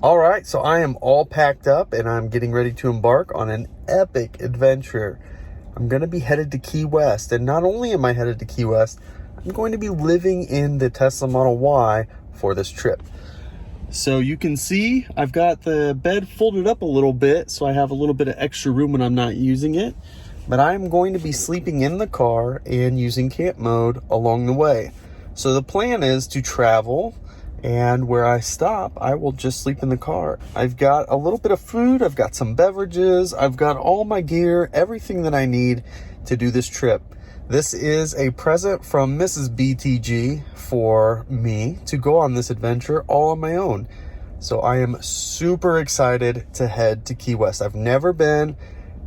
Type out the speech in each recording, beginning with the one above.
All right, so I am all packed up and I'm getting ready to embark on an epic adventure. I'm going to be headed to Key West, and not only am I headed to Key West, I'm going to be living in the Tesla Model Y for this trip. So you can see I've got the bed folded up a little bit, so I have a little bit of extra room when I'm not using it. But I'm going to be sleeping in the car and using camp mode along the way. So the plan is to travel, and where I stop, I will just sleep in the car. I've got a little bit of food, I've got some beverages, I've got all my gear, everything that I need to do this trip. This is a present from Mrs. BTG for me to go on this adventure all on my own. So I am super excited to head to Key West. I've never been,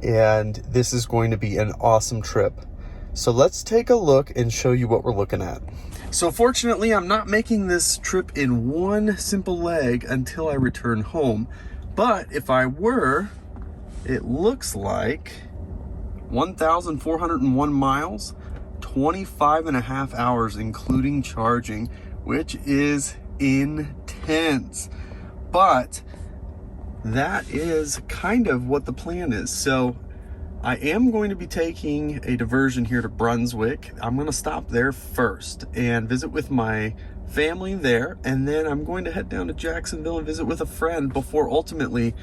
and this is going to be an awesome trip. So let's take a look and show you what we're looking at. So fortunately, I'm not making this trip in one simple leg until I return home. But if I were, it looks like 1,401 miles, 25 and a half hours, including charging, which is intense. But that is kind of what the plan is. So I am going to be taking a diversion here to Brunswick. I'm going to stop there first and visit with my family there, and then I'm going to head down to Jacksonville and visit with a friend before ultimately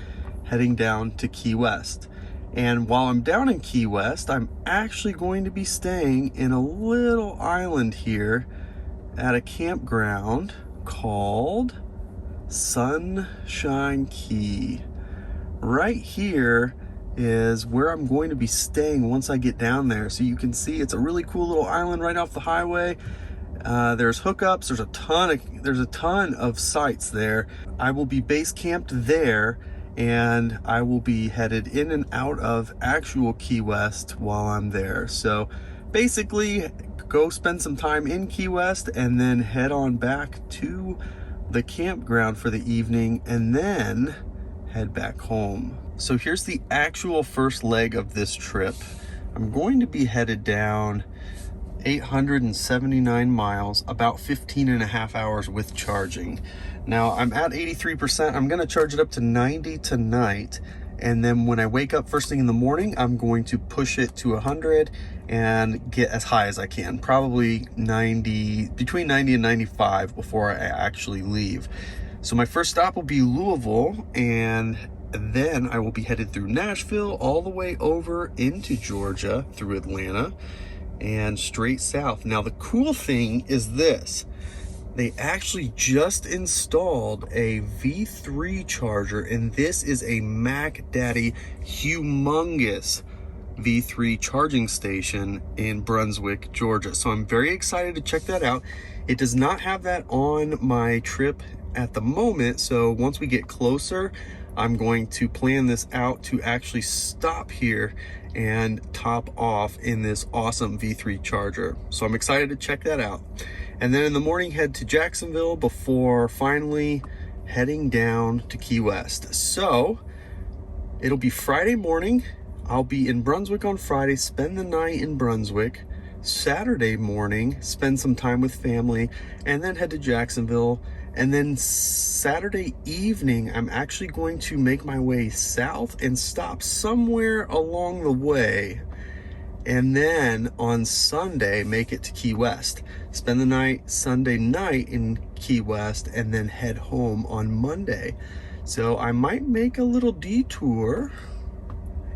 heading down to Key West. And while I'm down in Key West, I'm actually going to be staying in a little island here at a campground called Sunshine Key. Right here is where I'm going to be staying once I get down there. So you can see it's a really cool little island right off the highway. There's hookups, there's a ton of sites there. I will be base camped there, and I will be headed in and out of actual Key West while I'm there. So basically go spend some time in Key West and then head on back to the campground for the evening and then head back home. So here's the actual first leg of this trip. I'm going to be headed down 879 miles, about 15 and a half hours with charging. Now I'm at 83%. I'm going to charge it up to 90 tonight. And then when I wake up first thing in the morning, I'm going to push it to 100 and get as high as I can. Probably 90, between 90 and 95 before I actually leave. So my first stop will be Louisville, and then I will be headed through Nashville all the way over into Georgia through Atlanta and straight south. Now the cool thing is this. They actually just installed a V3 charger, and this is a Mac Daddy humongous V3 charging station in Brunswick, Georgia. So I'm very excited to check that out. It does not have that on my trip at the moment, so once we get closer, I'm going to plan this out to actually stop here and top off in this awesome V3 charger. So I'm excited to check that out. And then in the morning, head to Jacksonville before finally heading down to Key West. So it'll be Friday morning. I'll be in Brunswick on Friday, spend the night in Brunswick. Saturday morning, spend some time with family, and then head to Jacksonville. And then Saturday evening, I'm actually going to make my way south and stop somewhere along the way. And then on Sunday, make it to Key West. Spend the night, Sunday night in Key West, and then head home on Monday. So I might make a little detour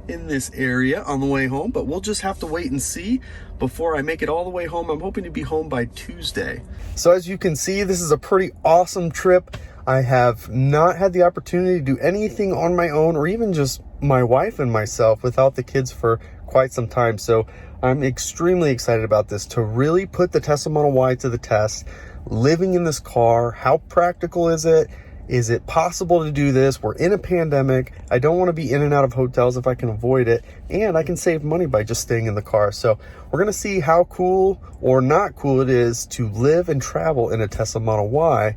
in this area on the way home, but we'll just have to wait and see before I make it all the way home. I'm hoping to be home by Tuesday. So as you can see, this is a pretty awesome trip. I have not had the opportunity to do anything on my own, or even just my wife and myself without the kids for quite some time. So I'm extremely excited about this, to really put the Tesla Model Y to the test. Living in this car, how practical is it? Is it possible to do this? We're in a pandemic. I don't want to be in and out of hotels if I can avoid it. And I can save money by just staying in the car. So we're going to see how cool or not cool it is to live and travel in a Tesla Model Y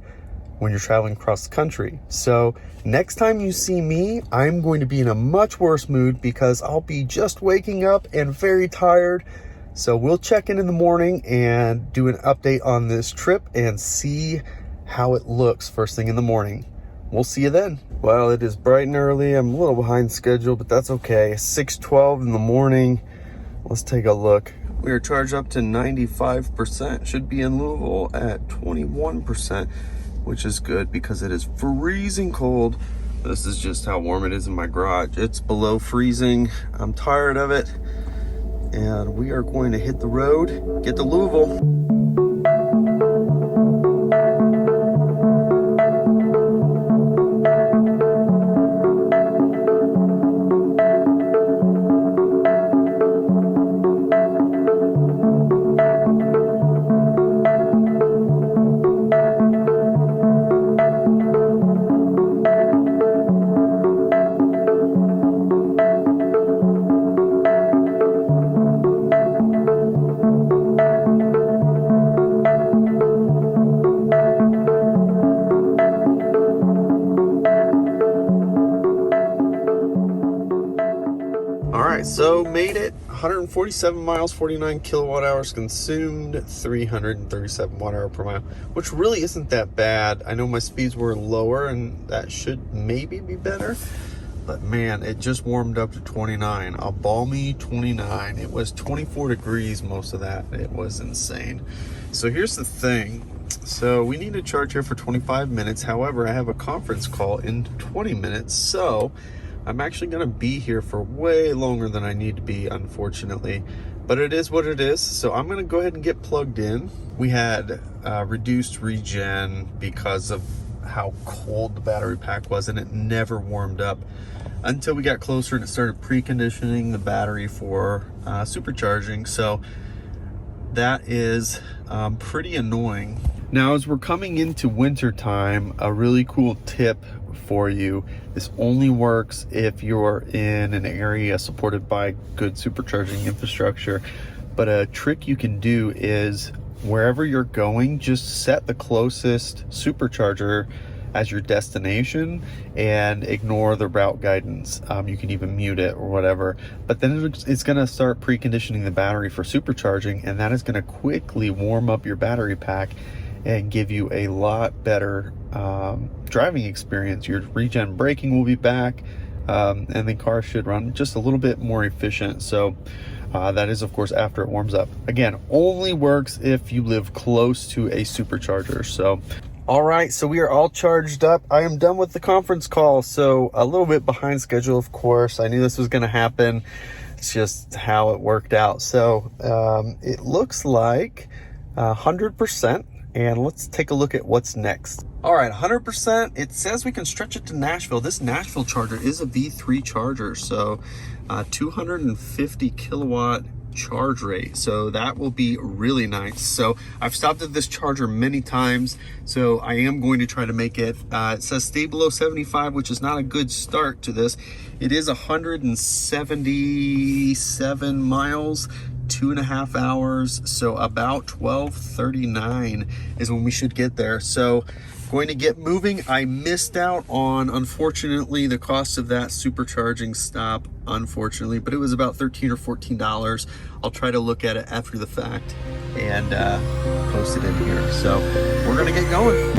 when you're traveling across the country. So next time you see me, I'm going to be in a much worse mood because I'll be just waking up and very tired. So we'll check in the morning and do an update on this trip and see how it looks first thing in the morning. we'll see you then. Well, it is bright and early. I'm a little behind schedule, but that's okay. 6:12 in the morning. Let's take a look. We are charged up to 95%. Should be in Louisville at 21%, which is good because it is freezing cold. This is just how warm it is in my garage. It's below freezing. I'm tired of it. And we are going to hit the road, get to Louisville. So made it, 147 miles, 49 kilowatt hours consumed, 337 watt hour per mile, which really isn't that bad. I know my speeds were lower and that should maybe be better, but man, it just warmed up to 29, a balmy 29. It was 24 degrees most of that. It was insane. So here's the thing. So we need to charge here for 25 minutes. However, I have a conference call in 20 minutes. So I'm actually going to be here for way longer than I need to be, unfortunately, but it is what it is. So I'm going to go ahead and get plugged in. We had reduced regen because of how cold the battery pack was, and it never warmed up until we got closer and it started preconditioning the battery for supercharging. So that is pretty annoying. Now, as we're coming into winter time, a really cool tip for you. This only works if you're in an area supported by good supercharging infrastructure. But a trick you can do is wherever you're going, just set the closest supercharger as your destination and ignore the route guidance. You can even mute it or whatever, but then it's going to start preconditioning the battery for supercharging, and that is going to quickly warm up your battery pack and give you a lot better driving experience. Your regen braking will be back, and the car should run just a little bit more efficient. So that is, of course, after it warms up. Again, only works if you live close to a supercharger. So all right, so we are all charged up. I am done with the conference call, so a little bit behind schedule, of course. I knew this was going to happen. It's just how it worked out. So it looks like 100%. And let's take a look at what's next. All right, 100%. It says we can stretch it to Nashville. This Nashville charger is a V3 charger, so 250 kilowatt charge rate. So that will be really nice. So I've stopped at this charger many times, so I am going to try to make it. It says stay below 75, which is not a good start to this. It is 177 miles. 2.5 hours, so about 12:39 is when we should get there. So going to get moving. I missed out on, unfortunately, the cost of that supercharging stop, unfortunately, but it was about $13 or $14. I'll try to look at it after the fact and post it in here. So we're gonna get going.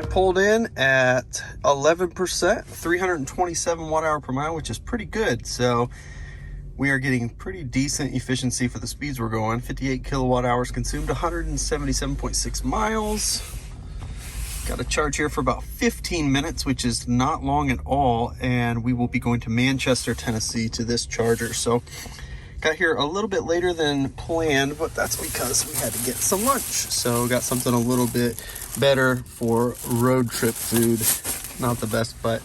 Pulled in at 11%, 327 watt hour per mile, which is pretty good. So we are getting pretty decent efficiency for the speeds we're going. 58 kilowatt hours consumed, 177.6 miles. Got a charge here for about 15 minutes, which is not long at all. And we will be going to Manchester, Tennessee to this charger. So got here a little bit later than planned, but that's because we had to get some lunch. So got something a little bit better for road trip food. Not the best, but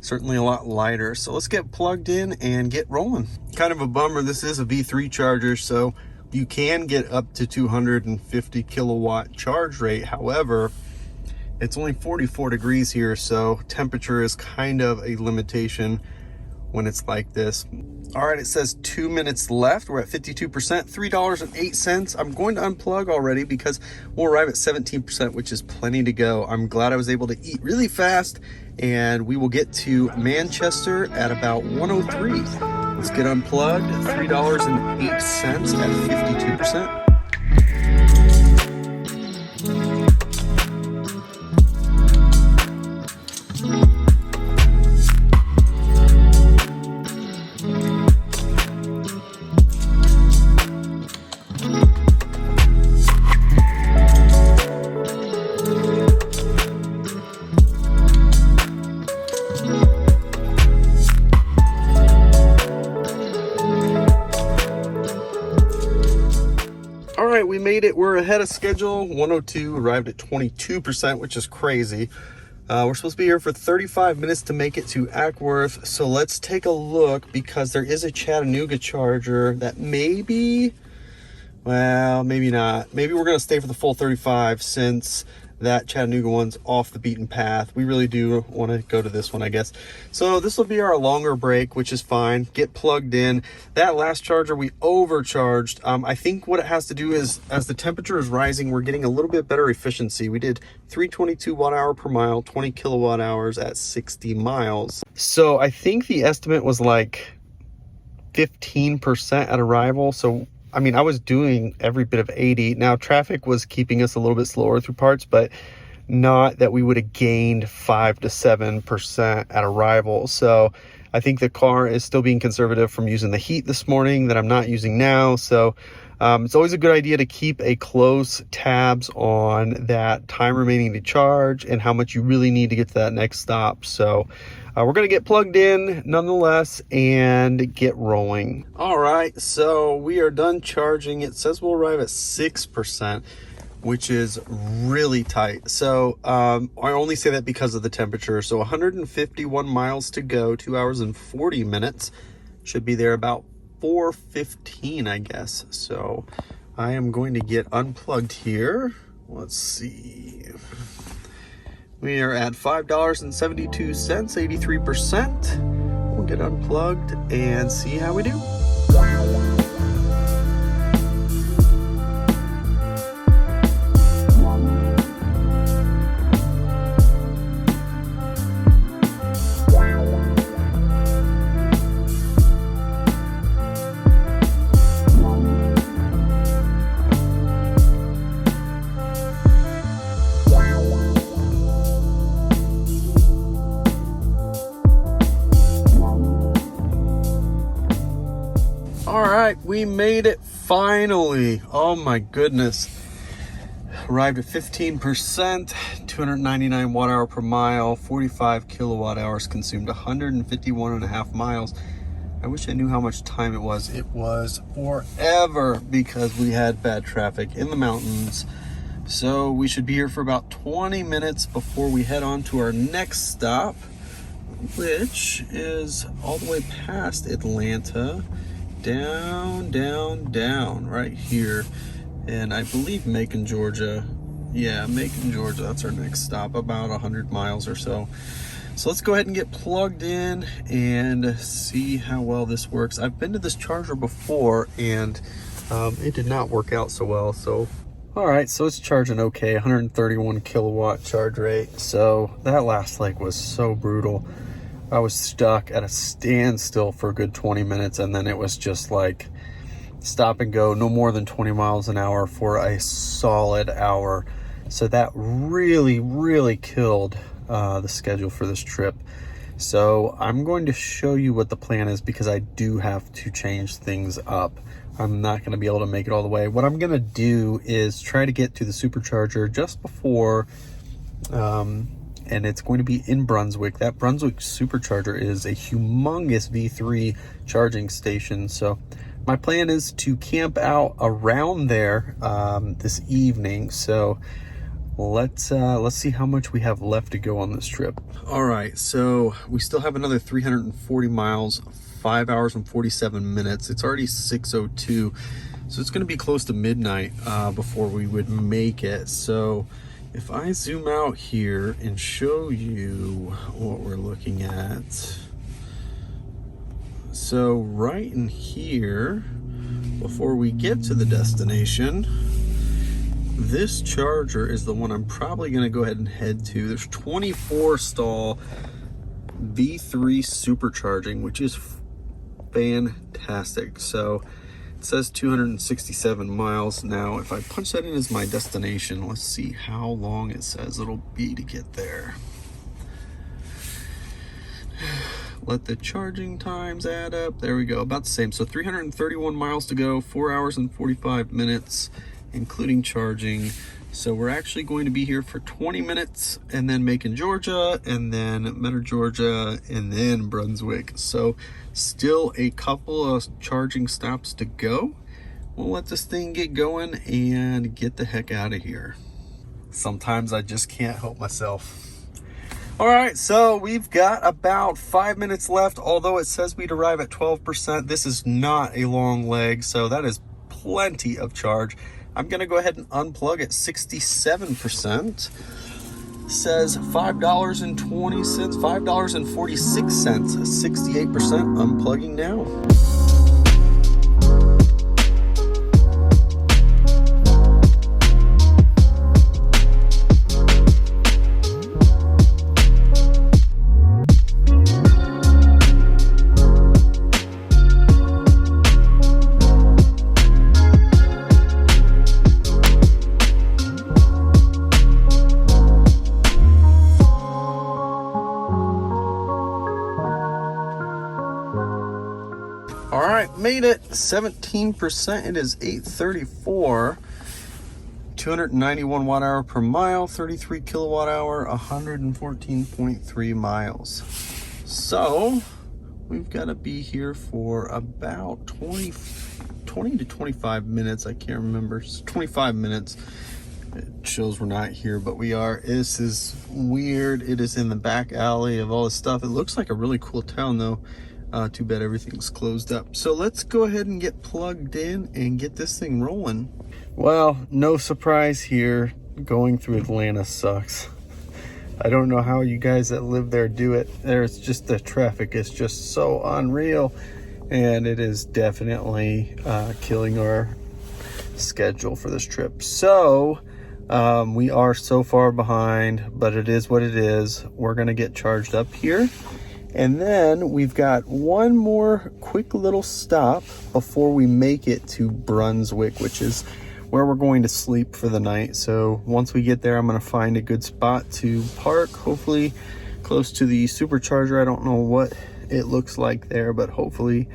certainly a lot lighter. So let's get plugged in and get rolling. Kind of a bummer, this is a V3 charger, so you can get up to 250 kilowatt charge rate. However, It's only 44 degrees here, so temperature is kind of a limitation when it's like this. All right, it says 2 minutes left. We're at 52%, $3.08. I'm going to unplug already because we'll arrive at 17%, which is plenty to go. I'm glad I was able to eat really fast, and we will get to Manchester at about 1:03. Let's get unplugged, $3.08 at 52%. All right, we made it. We're ahead of schedule. 1:02, arrived at 22%, which is crazy. We're supposed to be here for 35 minutes to make it to Ackworth. So let's take a look, because there is a Chattanooga charger that maybe, well, maybe not. Maybe we're going to stay for the full 35 since that Chattanooga one's off the beaten path. We really do want to go to this one, I guess. So this will be our longer break, which is fine. Get plugged in. That last charger, we overcharged. I think what it has to do is, as the temperature is rising, we're getting a little bit better efficiency. We did 322 watt hour per mile, 20 kilowatt hours at 60 miles. So I think the estimate was like 15% at arrival. So I mean, I was doing every bit of 80. Now, traffic was keeping us a little bit slower through parts, but not that we would have gained 5 to 7% at arrival. So I think the car is still being conservative from using the heat this morning that I'm not using now. So it's always a good idea to keep a close tabs on that time remaining to charge and how much you really need to get to that next stop. So we're going to get plugged in nonetheless and get rolling. All right, so we are done charging. It says we'll arrive at 6%, which is really tight. So I only say that because of the temperature. So 151 miles to go, 2 hours and 40 minutes. Should be there about 4:15, I guess. So I am going to get unplugged here. Let's see. We are at $5.72, 83%. We'll get unplugged and see how we do. All right, we made it finally. Oh my goodness. Arrived at 15%, 299 watt hour per mile, 45 kilowatt hours consumed, 151 and a half miles. I wish I knew how much time it was. It was forever because we had bad traffic in the mountains. So we should be here for about 20 minutes before we head on to our next stop, which is all the way past Atlanta. Down right here, and I believe Macon, Georgia. Yeah, Macon, Georgia, that's our next stop, about 100 miles or so. So let's go ahead and get plugged in and see how well this works. I've been to this charger before and it did not work out so well. So all right, so it's charging okay, 131 kilowatt charge rate. So that last leg was so brutal. I was stuck at a standstill for a good 20 minutes, and then it was just like stop and go, no more than 20 miles an hour for a solid hour. So that really killed the schedule for this trip. So I'm going to show you what the plan is, because I do have to change things up. I'm not going to be able to make it all the way. What I'm going to do is try to get to the supercharger just before and it's going to be in Brunswick. That Brunswick supercharger is a humongous V3 charging station. So my plan is to camp out around there this evening. So let's see how much we have left to go on this trip. All right, so we still have another 340 miles, 5 hours and 47 minutes. It's already 6:02, so it's going to be close to midnight before we would make it. So If I zoom out here and show you what we're looking at. So right in here, before we get to the destination, this charger is the one I'm probably going to go ahead and head to. There's 24 stall V3 supercharging, which is fantastic. So it says 267 miles. Now, if I punch that in as my destination, let's see how long it says it'll be to get there. Let the charging times add up. There we go, about the same. So 331 miles to go, 4 hours and 45 minutes, including charging. So we're actually going to be here for 20 minutes, and then Macon, Georgia, and then Metro, Georgia, and then Brunswick. So still a couple of charging stops to go. We'll let this thing get going and get the heck out of here. Sometimes I just can't help myself. All right, so we've got about 5 minutes left. Although it says we'd arrive at 12%, this is not a long leg, so that is plenty of charge. I'm gonna go ahead and unplug at 67%. Says $5.20, $5.46, 68% unplugging now. All right, made it 17%. It is 834, 291 watt hour per mile, 33 kilowatt hour, 114.3 miles. So we've got to be here for about 20 to 25 minutes. I can't remember. It's 25 minutes. It shows we're not here, but we are. This is weird. It is in the back alley of all this stuff. It looks like a really cool town though. Too bad everything's closed up. So let's go ahead and get plugged in and get this thing rolling. Well, no surprise here. Going through Atlanta sucks. I don't know how you guys that live there do it. There's just the traffic is just so unreal. And it is definitely killing our schedule for this trip. So we are so far behind, but it is what it is. We're going to get charged up here. And then we've got one more quick little stop before we make it to Brunswick, which is where we're going to sleep for the night. So once we get there, I'm going to find a good spot to park, hopefully close to the supercharger. I don't know what it looks like there, but hopefully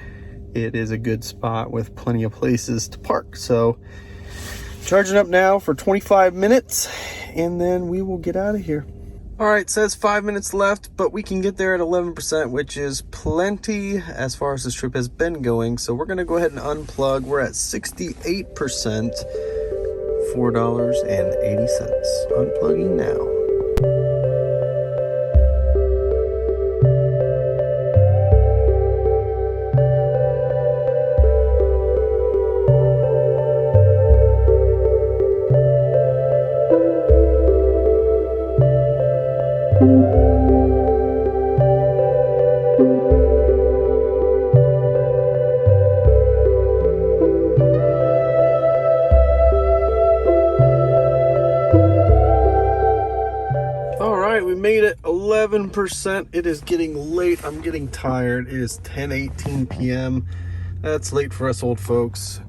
it is a good spot with plenty of places to park. So charging up now for 25 minutes, and then we will get out of here. All right, it says 5 minutes left, but we can get there at 11%, which is plenty as far as this trip has been going. So we're gonna go ahead and unplug. We're at 68%, $4.80. Unplugging now. We made it 11%. It is getting late. I'm getting tired. It is 10:18 p.m. That's late for us old folks.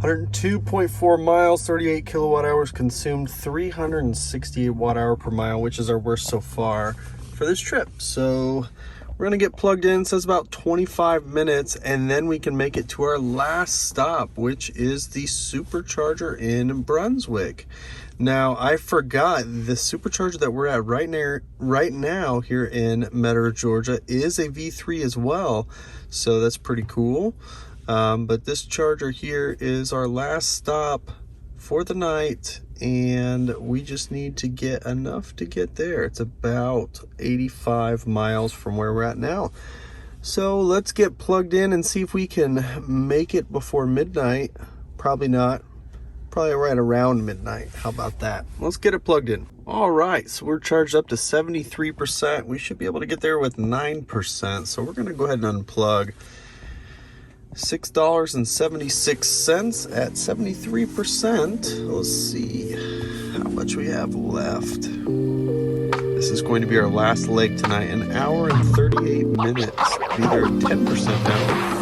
102.4 miles, 38 kilowatt hours consumed, 368 watt hour per mile, which is our worst so far for this trip. So we're gonna get plugged in. It says about 25 minutes, and then we can make it to our last stop, which is the supercharger in Brunswick. Now, I forgot the supercharger that we're at right now here in Metro, Georgia is a V3 as well. So that's pretty cool. But this charger here is our last stop for the night, and we just need to get enough to get there. It's about 85 miles from where we're at now. So let's get plugged in and see if we can make it before midnight. Probably not probably right around midnight. How about that? Let's get it plugged in. All right, so we're charged up to 73%. We should be able to get there with 9%. So we're gonna go ahead and unplug. $6.76 at 73%. Let's see how much we have left. This is going to be our last leg tonight, an hour and 38 minutes. Be there 10% down.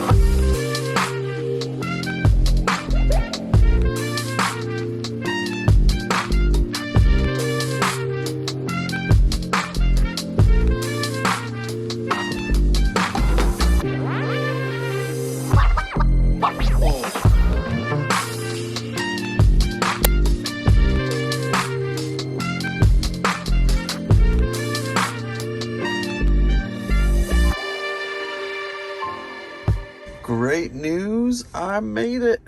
Great news, I made it.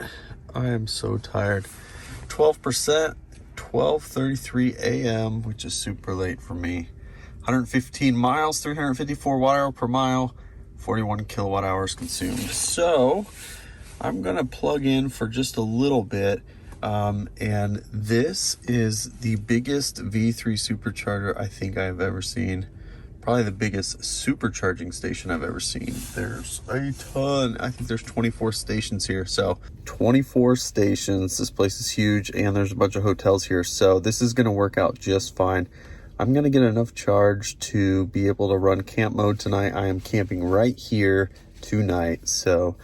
I am so tired. 12%, 12:33 a.m., which is super late for me. 115 miles, 354 watt hour per mile, 41 kilowatt hours consumed. So I'm gonna plug in for just a little bit. And this is the biggest V3 supercharger I think I've ever seen. Probably the biggest supercharging station I've ever seen. There's a ton. I think there's 24 stations here. So 24 stations. This place is huge, and there's a bunch of hotels here. So this is gonna work out just fine. I'm gonna get enough charge to be able to run camp mode tonight. I am camping right here tonight. So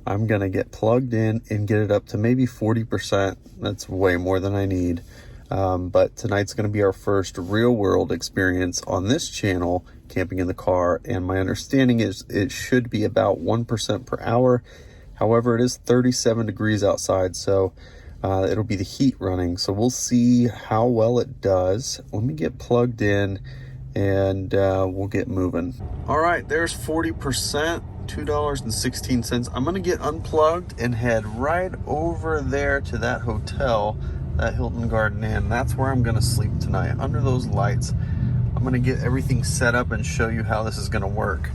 I'm gonna get plugged in and get it up to maybe 40%. That's way more than I need. But tonight's going to be our first real world experience on this channel, camping in the car. And my understanding is it should be about 1% per hour. However, it is 37 degrees outside, so it'll be the heat running. So we'll see how well it does. Let me get plugged in and we'll get moving. All right, there's 40%, $2.16. I'm going to get unplugged and head right over there to that hotel, that Hilton Garden Inn. That's where I'm gonna sleep tonight, under those lights. I'm gonna get everything set up and show you how this is gonna work.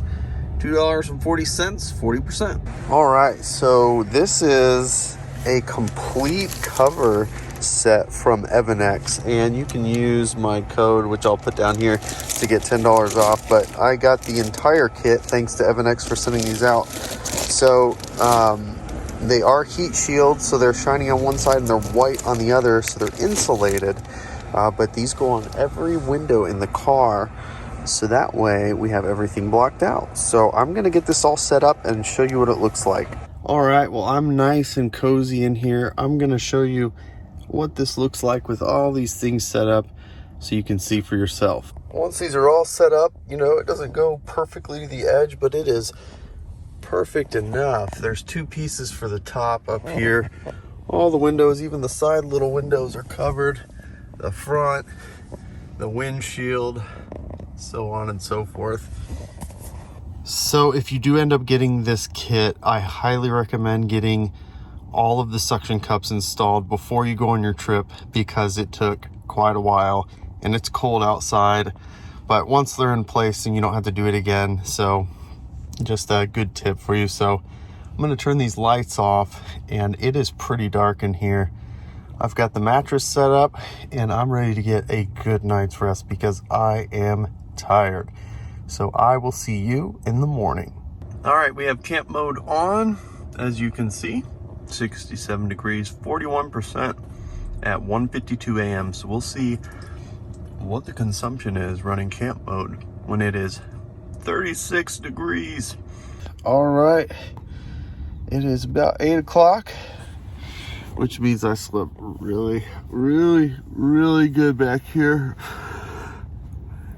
$2.40, 40%. All right, so this is a complete cover set from Evanex, and you can use my code, which I'll put down here, to get $10 off. But I got the entire kit thanks to Evanex for sending these out. So they are heat shields, so they're shiny on one side and they're white on the other, so they're insulated. But these go on every window in the car, so that way we have everything blocked out. So I'm gonna get this all set up and show you what it looks like. All right, well, I'm nice and cozy in here. I'm gonna show you what this looks like with all these things set up so you can see for yourself. Once these are all set up, you know, it doesn't go perfectly to the edge, but it is perfect enough. There's two pieces for the top up here. All the windows, even the side little windows, are covered. The front, the windshield, so on and so forth. So if you do end up getting this kit, I highly recommend getting all of the suction cups installed before you go on your trip, because it took quite a while and it's cold outside. But once they're in place, then you don't have to do it again. So just a good tip for you. So I'm going to turn these lights off, and it is pretty dark in here. I've got the mattress set up, and I'm ready to get a good night's rest because I am tired. So I will see you in the morning. All right, we have camp mode on, as you can see. 67 degrees, 41% at 1:52 a.m. So we'll see what the consumption is running camp mode when it is 36 degrees. All right, it is about 8 o'clock, which means I slept really good back here.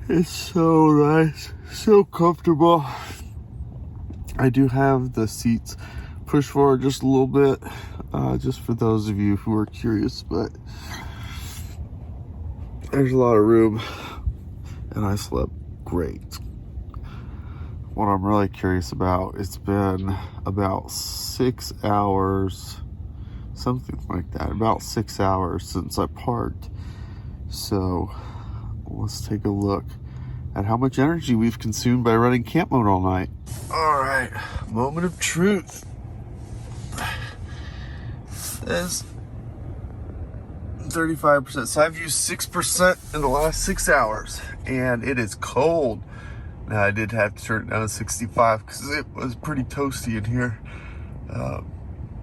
It's so nice, so comfortable. I do have the seats pushed forward just a little bit, just for those of you who are curious, but there's a lot of room and I slept great. What I'm really curious about, it's been about 6 hours, something like that, about 6 hours since I parked. So let's take a look at how much energy we've consumed by running camp mode all night. All right, moment of truth. This 35%. So I've used 6% in the last 6 hours, and it is cold. Now I did have to turn it down to 65 because it was pretty toasty in here.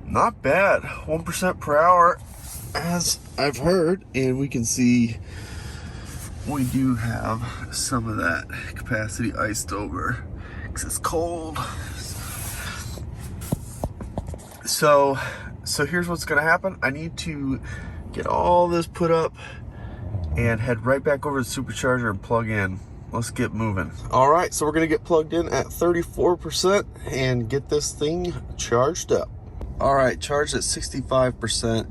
Not bad, 1% per hour, as I've heard, and we can see we do have some of that capacity iced over because it's cold. So here's what's gonna happen. I need to get all this put up and head right back over to the supercharger and plug in. Let's get moving. All right, so we're gonna get plugged in at 34% and get this thing charged up. All right, charged at 65%,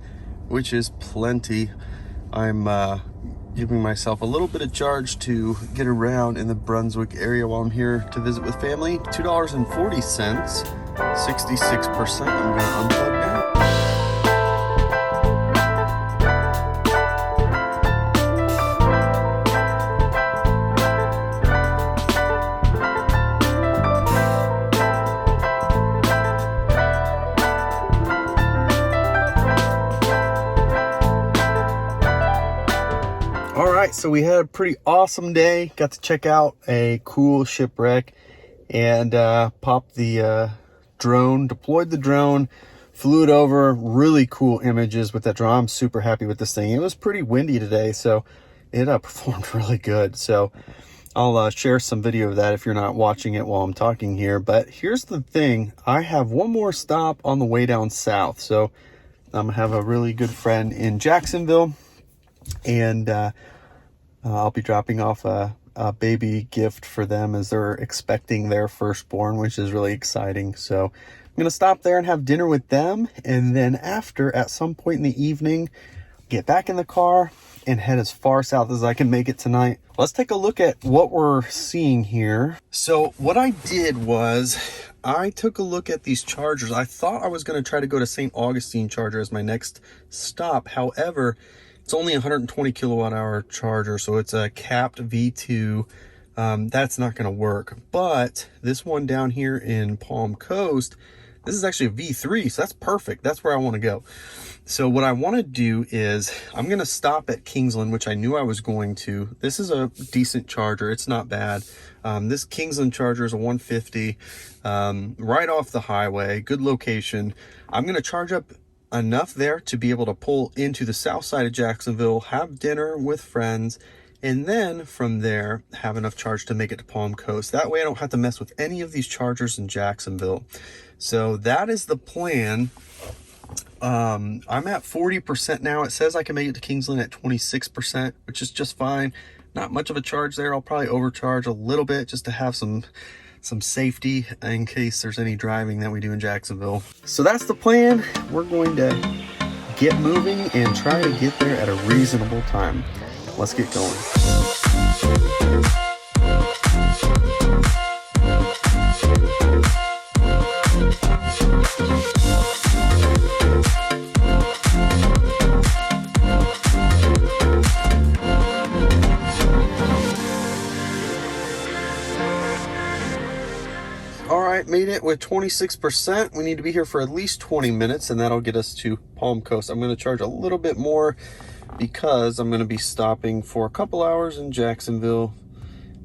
which is plenty. I'm giving myself a little bit of charge to get around in the Brunswick area while I'm here to visit with family. $2.40, 66%. I'm gonna unplug now. So we had a pretty awesome day. Got to check out a cool shipwreck and popped the drone, deployed the drone, flew it over. Really cool images with that drone. I'm super happy with this thing. It was pretty windy today, so it performed really good. So I'll share some video of that if you're not watching it while I'm talking here. But here's the thing. I have one more stop on the way down south. So I'm gonna have a really good friend in Jacksonville, and I'll be dropping off a baby gift for them as they're expecting their firstborn, which is really exciting. So I'm going to stop there and have dinner with them. And then after, at some point in the evening, get back in the car and head as far south as I can make it tonight. Let's take a look at what we're seeing here. So what I did was I took a look at these chargers. I thought I was going to try to go to St. Augustine charger as my next stop. However, it's only a 120 kilowatt hour charger, so it's a capped V2. That's not going to work. But this one down here in Palm Coast, this is actually a V3, so that's perfect. That's where I want to go. So what I want to do is I'm going to stop at Kingsland, which I knew I was going to. This is a decent charger. It's not bad. This Kingsland charger is a 150, right off the highway. Good location. I'm going to charge up enough there to be able to pull into the south side of Jacksonville, have dinner with friends, and then from there have enough charge to make it to Palm Coast. That way I don't have to mess with any of these chargers in Jacksonville. So that is the plan. I'm at 40% now. It says I can make it to Kingsland at 26%, which is just fine. Not much of a charge there. I'll probably overcharge a little bit just to have some safety in case there's any driving that we do in Jacksonville. So that's the plan. We're going to get moving and try to get there at a reasonable time. Let's get going. Made it with 26%. We need to be here for at least 20 minutes, and that'll get us to Palm Coast. I'm going to charge a little bit more because I'm going to be stopping for a couple hours in Jacksonville,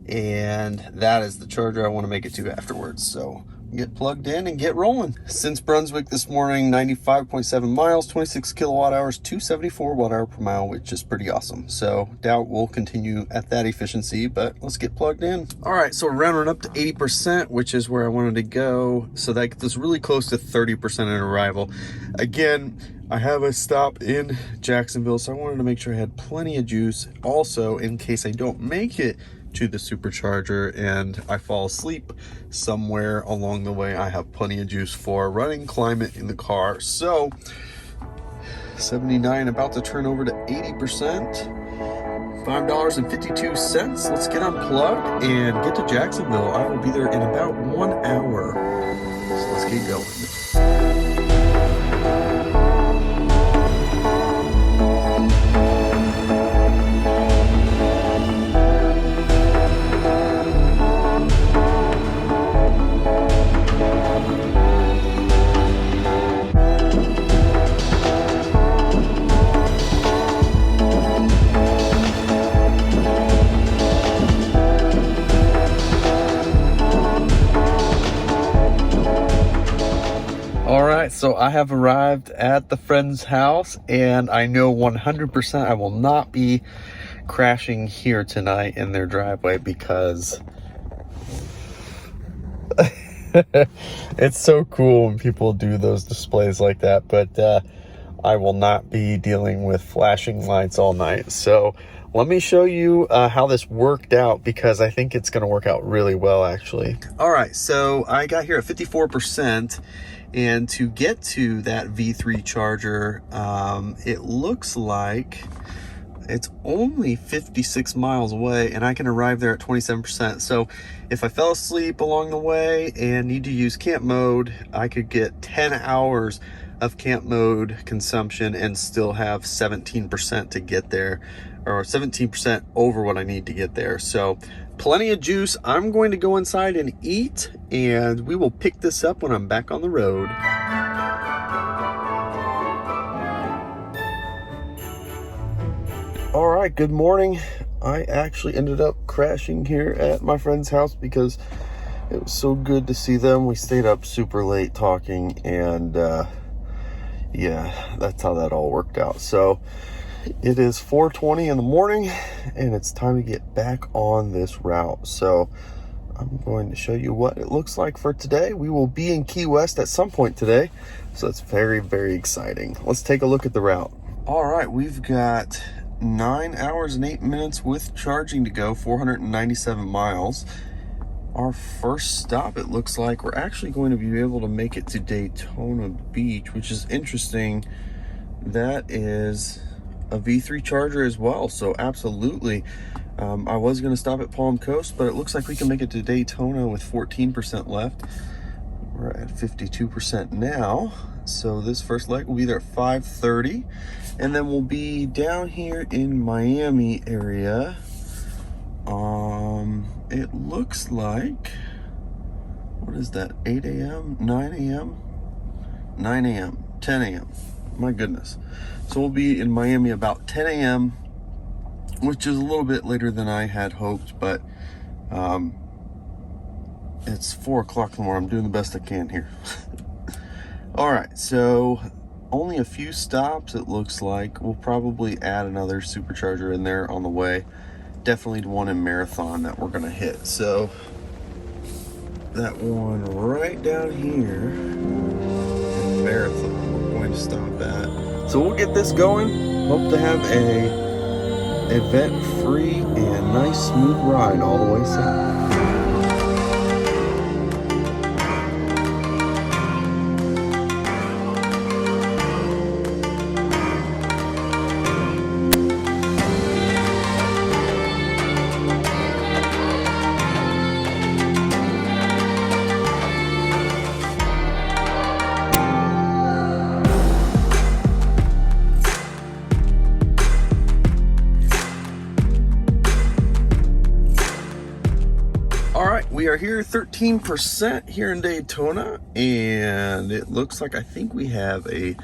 and that is the charger I want to make it to afterwards. So get plugged in and get rolling. Since Brunswick this morning, 95.7 miles, 26 kilowatt hours, 274 watt hour per mile, which is pretty awesome. So doubt we'll continue at that efficiency, but let's get plugged in. All right, so we're rounding up to 80%, which is where I wanted to go. So that gets us really close to 30% on arrival. Again, I have a stop in Jacksonville, so I wanted to make sure I had plenty of juice. Also, in case I don't make it to the supercharger and I fall asleep somewhere along the way, I have plenty of juice for running climate in the car. So 79 about to turn over to 80%, $5.52. Let's get unplugged and get to Jacksonville. I will be there in about 1 hour, so let's get going. right, so I have arrived at the friend's house, and I know 100% I will not be crashing here tonight in their driveway because it's so cool when people do those displays like that, but I will not be dealing with flashing lights all night. So let me show you how this worked out, because I think it's going to work out really well, actually. All right, so I got here at 54%, and to get to that V3 charger, it looks like it's only 56 miles away, and I can arrive there at 27%. So if I fell asleep along the way and need to use camp mode, I could get 10 hours of camp mode consumption and still have 17% to get there, or 17% over what I need to get there. So plenty of juice. I'm going to go inside and eat, and we will pick this up when I'm back on the road. All right, good morning. I actually ended up crashing here at my friend's house because it was so good to see them. We stayed up super late talking, and yeah, that's how that all worked out. So it is 4:20 in the morning, and it's time to get back on this route. So I'm going to show you what it looks like for today. We will be in Key West at some point today, so it's very, very exciting. Let's take a look at the route. All right, we've got 9 hours and 8 minutes with charging to go, 497 miles. Our first stop, it looks like we're actually going to be able to make it to Daytona Beach, which is interesting. That is a V3 charger as well, so absolutely. I was going to stop at Palm Coast, but it looks like we can make it to Daytona with 14% left. We're at 52% now, so this first leg will be there at 5:30, and then we'll be down here in Miami area. It looks like, what is that, 8 a.m., 9 a.m., 9 a.m., 10 a.m., my goodness. So we'll be in Miami about 10 a.m., which is a little bit later than I had hoped, but it's 4 o'clock in the morning. I'm doing the best I can here. All right, so only a few stops, it looks like. We'll probably add another supercharger in there on the way. Definitely one in Marathon that we're gonna hit. So that one right down here in Marathon, we're going to stop at. So we'll get this going. Hope to have a event-free and nice smooth ride all the way south. We are here 13% here in Daytona, and it looks like I think we have a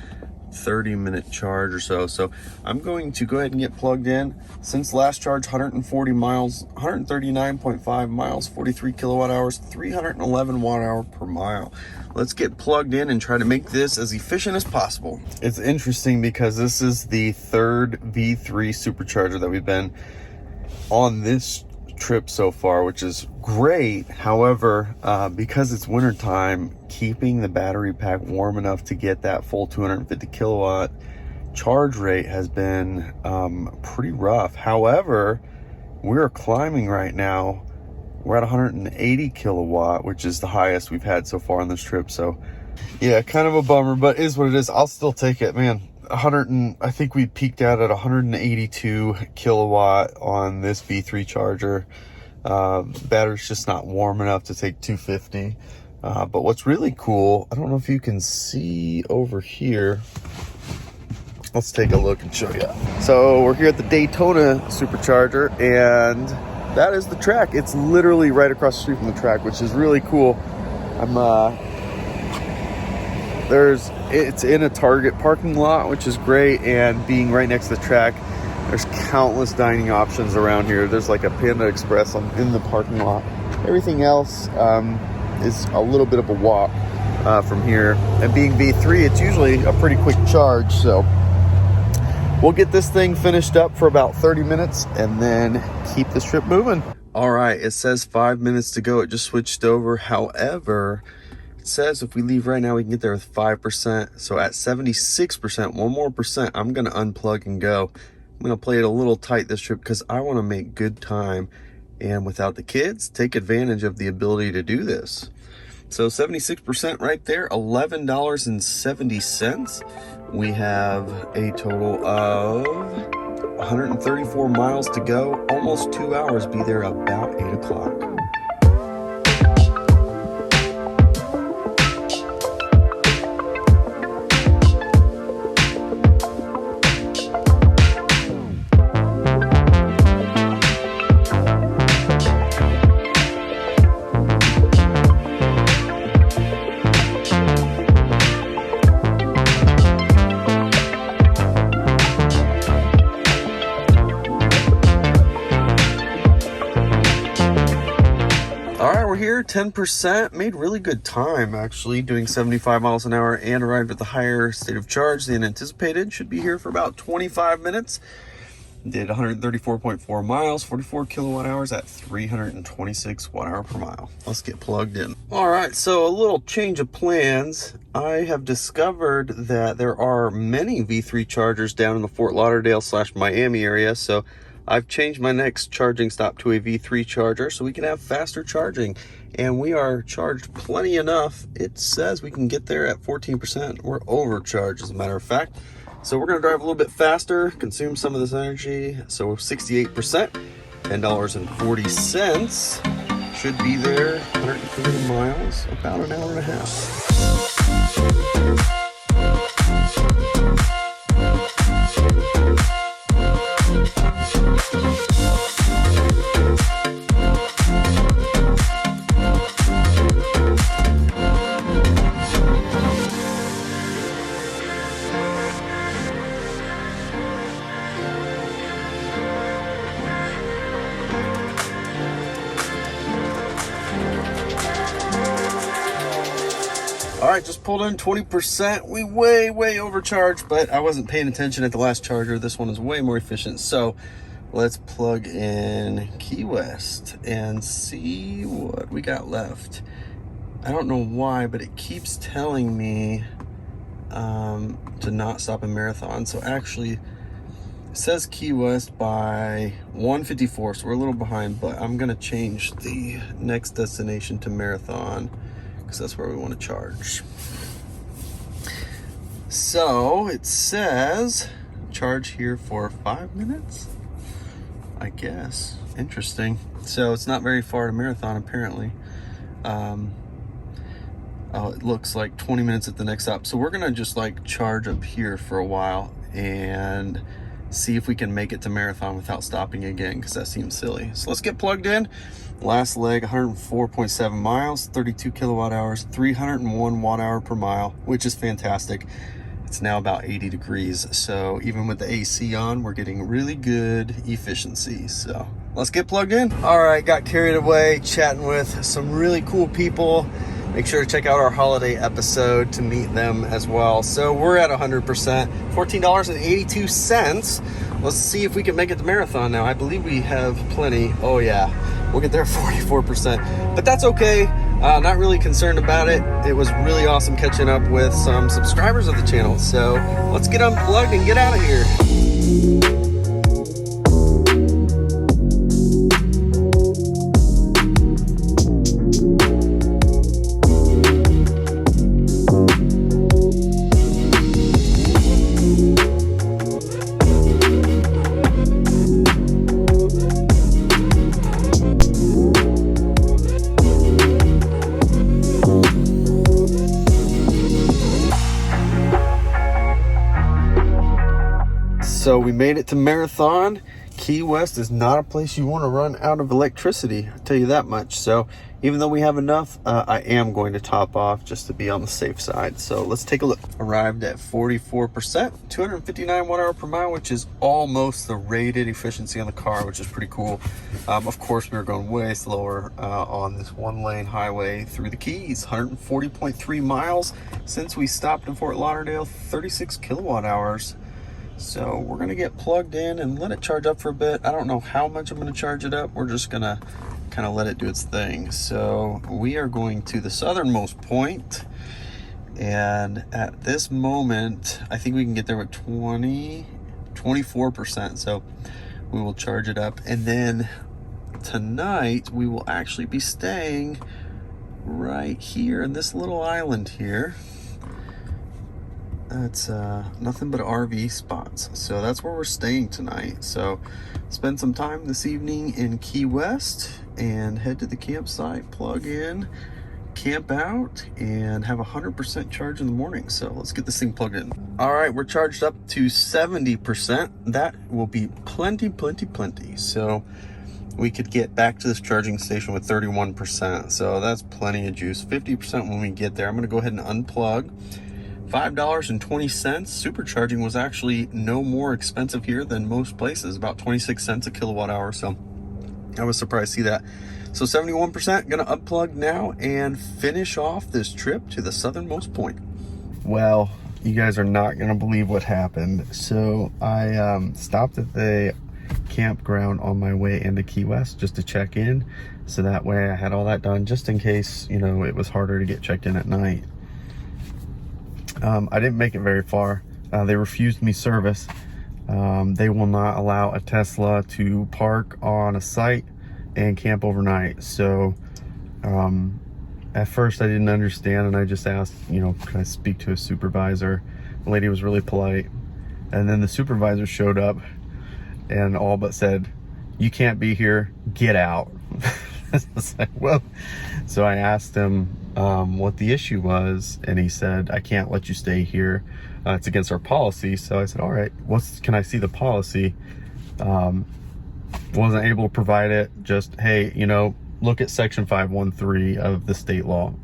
30-minute charge or so. So I'm going to go ahead and get plugged in. Since last charge, 140 miles, 139.5 miles, 43 kilowatt hours, 311 watt hour per mile. Let's get plugged in and try to make this as efficient as possible. It's interesting because this is the third V3 supercharger that we've been on this trip so far, which is great. However, because it's winter time, keeping the battery pack warm enough to get that full 250 kilowatt charge rate has been pretty rough. However, we're climbing right now. We're at 180 kilowatt, which is the highest we've had so far on this trip. So yeah, kind of a bummer, but is what it is. I'll still take it, man. I think we peaked out at 182 kilowatt on this V3 charger. Battery's just not warm enough to take 250. But what's really cool, I don't know if you can see over here. Let's take a look and show you. So we're here at the Daytona supercharger, and that is the track. It's literally right across the street from the track, which is really cool. It's in a Target parking lot, which is great, and being right next to the track, there's countless dining options around here. There's like a Panda Express in the parking lot. Everything else is a little bit of a walk. from here. And being V3, it's usually a pretty quick charge. So we'll get this thing finished up for about 30 minutes and then keep this trip moving. All right, it says 5 minutes to go. It just switched over. However, it says if we leave right now, we can get there with 5%. So at 76%, one more percent, I'm gonna unplug and go. I'm gonna play it a little tight this trip because I wanna make good time. And without the kids, take advantage of the ability to do this. So 76% right there, $11.70. We have a total of 134 miles to go, almost 2 hours, be there about 8 o'clock. Here 10%, made really good time actually, doing 75 miles an hour, and arrived at the higher state of charge than anticipated. Should be here for about 25 minutes. Did 134.4 miles, 44 kilowatt hours at 326 watt hour per mile. Let's get plugged in. All right, so a little change of plans. I have discovered that there are many V3 chargers down in the Fort Lauderdale / Miami area, so I've changed my next charging stop to a V3 charger so we can have faster charging. And we are charged plenty enough. It says we can get there at 14%. We're overcharged, as a matter of fact. So we're gonna drive a little bit faster, consume some of this energy. So 68%, $10.40. Should be there, 130 miles, about an hour and a half. All right, just pulled in 20%. We way overcharged, but I wasn't paying attention at the last charger. This one is way more efficient. So let's plug in Key West and see what we got left. I don't know why, but it keeps telling me to not stop in Marathon. So actually, it says Key West by 1:54, so we're a little behind, but I'm gonna change the next destination to Marathon because that's where we want to charge. So it says charge here for 5 minutes, I guess. Interesting. So it's not very far to Marathon, apparently. Oh, it looks like 20 minutes at the next stop. So we're gonna just like charge up here for a while and see if we can make it to Marathon without stopping again, because that seems silly. So let's get plugged in. Last leg, 104.7 miles, 32 kilowatt hours, 301 watt hour per mile, which is fantastic. It's now about 80 degrees. So even with the AC on, we're getting really good efficiency. So let's get plugged in. All right, got carried away chatting with some really cool people. Make sure to check out our holiday episode to meet them as well. So we're at 100%, $14.82. Let's see if we can make it to Marathon now. I believe we have plenty. Oh yeah, we'll get there at 44%, but that's okay. Not really concerned about it. It was really awesome catching up with some subscribers of the channel. So let's get unplugged and get out of here. So we made it to Marathon. Key West is not a place you want to run out of electricity, I'll tell you that much. So even though we have enough, I am going to top off just to be on the safe side. So let's take a look. Arrived at 44%, 259 watt hour per mile, which is almost the rated efficiency on the car, which is pretty cool. Of course, we were going way slower on this one lane highway through the Keys. 140.3 miles since we stopped in Fort Lauderdale, 36 kilowatt hours. So we're gonna get plugged in and let it charge up for a bit. I don't know how much I'm gonna charge it up. We're just gonna kind of let it do its thing. So we are going to the southernmost point, and at this moment I think we can get there with 24%. So we will charge it up, and then tonight we will actually be staying right here in this little island here. It's nothing but RV spots, so that's where we're staying tonight. So spend some time this evening in Key West and head to the campsite, plug in, camp out, and have 100% charge in the morning. So let's get this thing plugged in. All right, we're charged up to 70%. That will be plenty. So we could get back to this charging station with 31%, so that's plenty of juice. 50% when we get there. I'm gonna go ahead and unplug. $5.20. Supercharging was actually no more expensive here than most places, about 26 cents a kilowatt hour. So I was surprised to see that. So 71%, gonna unplug now and finish off this trip to the southernmost point. Well, you guys are not gonna believe what happened. So I stopped at the campground on my way into Key West just to check in. So that way I had all that done just in case, you know, it was harder to get checked in at night. I didn't make it very far. They refused me service. They will not allow a Tesla to park on a site and camp overnight. So at first I didn't understand, and I just asked, you know, can I speak to a supervisor? The lady was really polite, and then the supervisor showed up and all but said, "You can't be here, get out." I was like, well, so I asked him what the issue was, and he said, "I can't let you stay here. It's against our policy." So I said, "All right, can I see the policy?" Wasn't able to provide it. Just, hey, you know, look at section 513 of the state law.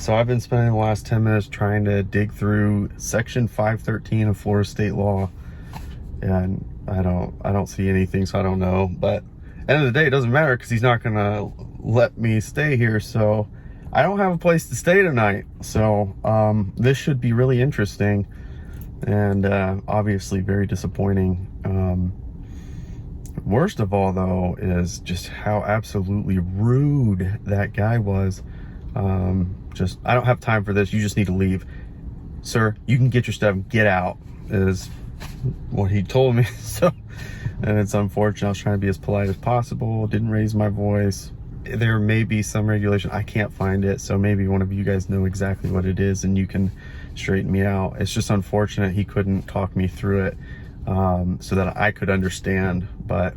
So I've been spending the last 10 minutes trying to dig through section 513 of Florida state law, and I don't see anything, so I don't know. But end of the day, it doesn't matter because he's not gonna let me stay here. So I don't have a place to stay tonight. So this should be really interesting, and obviously very disappointing. Worst of all, though, is just how absolutely rude that guy was. Just, "I don't have time for this. You just need to leave. Sir, you can get your stuff, get out," is what he told me. So, and it's unfortunate. I was trying to be as polite as possible, didn't raise my voice. There may be some regulation, I can't find it, so maybe one of you guys know exactly what it is and you can straighten me out. It's just unfortunate he couldn't talk me through it so that I could understand. But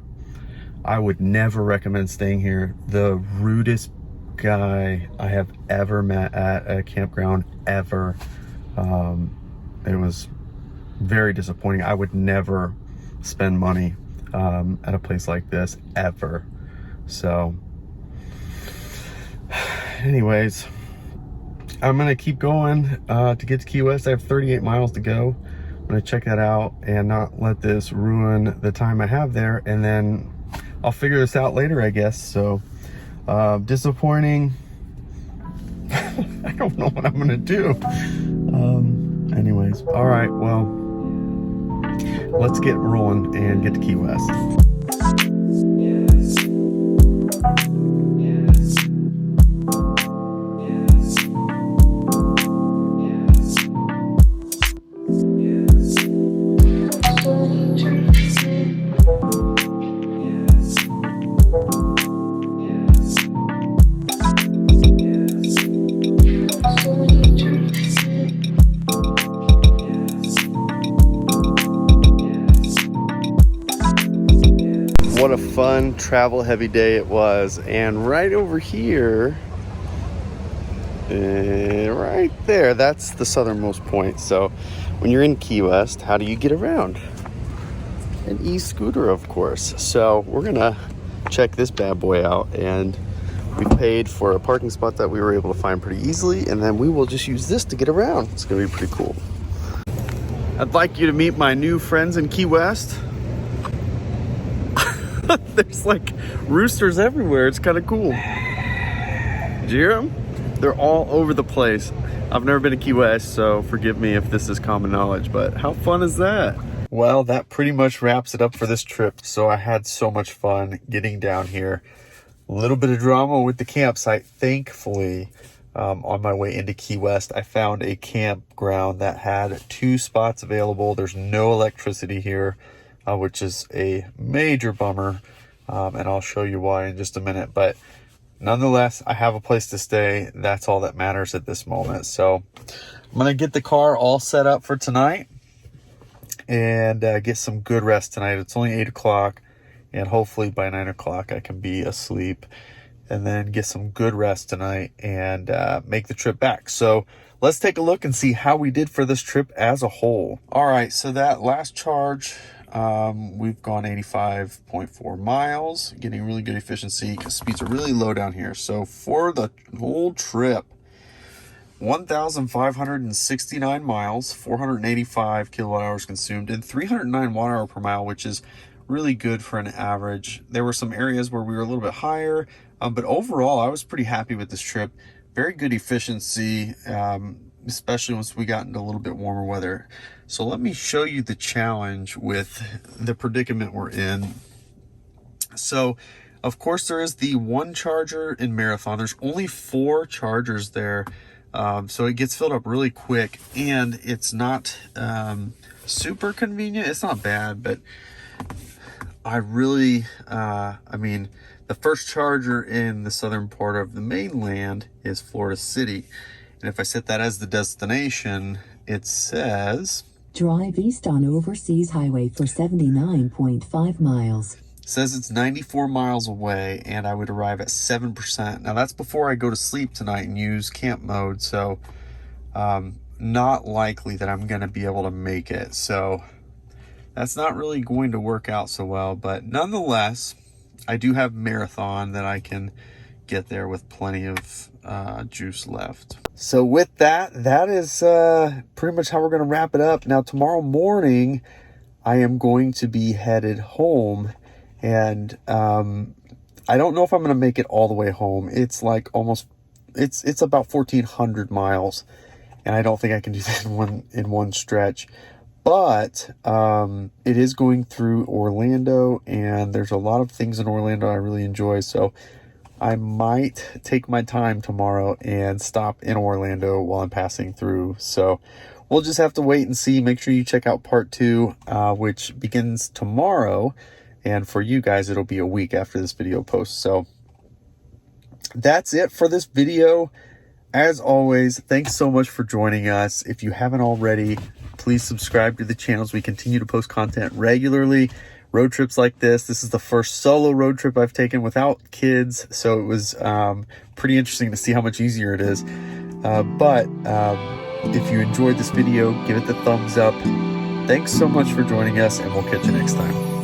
I would never recommend staying here. The rudest guy I have ever met at a campground, ever. It was very disappointing. I would never spend money at a place like this, ever. So anyways, I'm gonna keep going to get to Key West. I have 38 miles to go. I'm gonna check that out and not let this ruin the time I have there, and then I'll figure this out later, I guess. So disappointing. I don't know what I'm gonna do. Anyways, all right, well, let's get rolling and get to Key West. What a fun travel heavy day it was. And right over here, right there, that's the southernmost point. So when you're in Key West, how do you get around? an e-scooter, of course. So we're gonna check this bad boy out, and we paid for a parking spot that we were able to find pretty easily, and then we will just use this to get around. It's gonna be pretty cool. I'd like you to meet my new friends in Key West. There's like roosters everywhere. It's kind of cool. Did you hear them? They're all over the place. I've never been to Key West, so forgive me if this is common knowledge, but how fun is that? Well, that pretty much wraps it up for this trip. So I had so much fun getting down here. A little bit of drama with the campsite. Thankfully, on my way into Key West, I found a campground that had 2 spots available. There's no electricity here, which is a major bummer. And I'll show you why in just a minute. But nonetheless, I have a place to stay. That's all that matters at this moment. So I'm going to get the car all set up for tonight and get some good rest tonight. It's only 8 o'clock. And hopefully by 9 o'clock I can be asleep and then get some good rest tonight and make the trip back. So let's take a look and see how we did for this trip as a whole. All right, so that last charge, we've gone 85.4 miles, getting really good efficiency because speeds are really low down here. So for the whole trip, 1,569 miles, 485 kilowatt hours consumed, and 309 watt hour per mile, which is really good for an average. There were some areas where we were a little bit higher, but overall I was pretty happy with this trip. Very good efficiency, especially once we got into a little bit warmer weather. So let me show you the challenge with the predicament we're in. So of course there is the one charger in Marathon. There's only 4 chargers there, so it gets filled up really quick, and it's not super convenient. It's not bad, but I really, I mean, the first charger in the southern part of the mainland is Florida City. And if I set that as the destination, it says, drive east on Overseas Highway for 79.5 miles. It says it's 94 miles away, and I would arrive at 7%. Now that's before I go to sleep tonight and use camp mode. So, not likely that I'm going to be able to make it. So that's not really going to work out so well, but nonetheless, I do have Marathon that I can get there with plenty of juice left. So with that, that is pretty much how we're going to wrap it up. Now, tomorrow morning, I am going to be headed home, and I don't know if I'm going to make it all the way home. It's like it's about 1,400 miles, and I don't think I can do that in one stretch. But it is going through Orlando, and there's a lot of things in Orlando I really enjoy. So I might take my time tomorrow and stop in Orlando while I'm passing through. So we'll just have to wait and see. Make sure you check out part 2, which begins tomorrow. And for you guys, it'll be a week after this video posts. So that's it for this video. As always, thanks so much for joining us. If you haven't already, please subscribe to the channel as we continue to post content regularly. Road trips like this is the first solo road trip I've taken without kids, so it was pretty interesting to see how much easier it is. But if you enjoyed this video, give it the thumbs up. Thanks so much for joining us, and we'll catch you next time.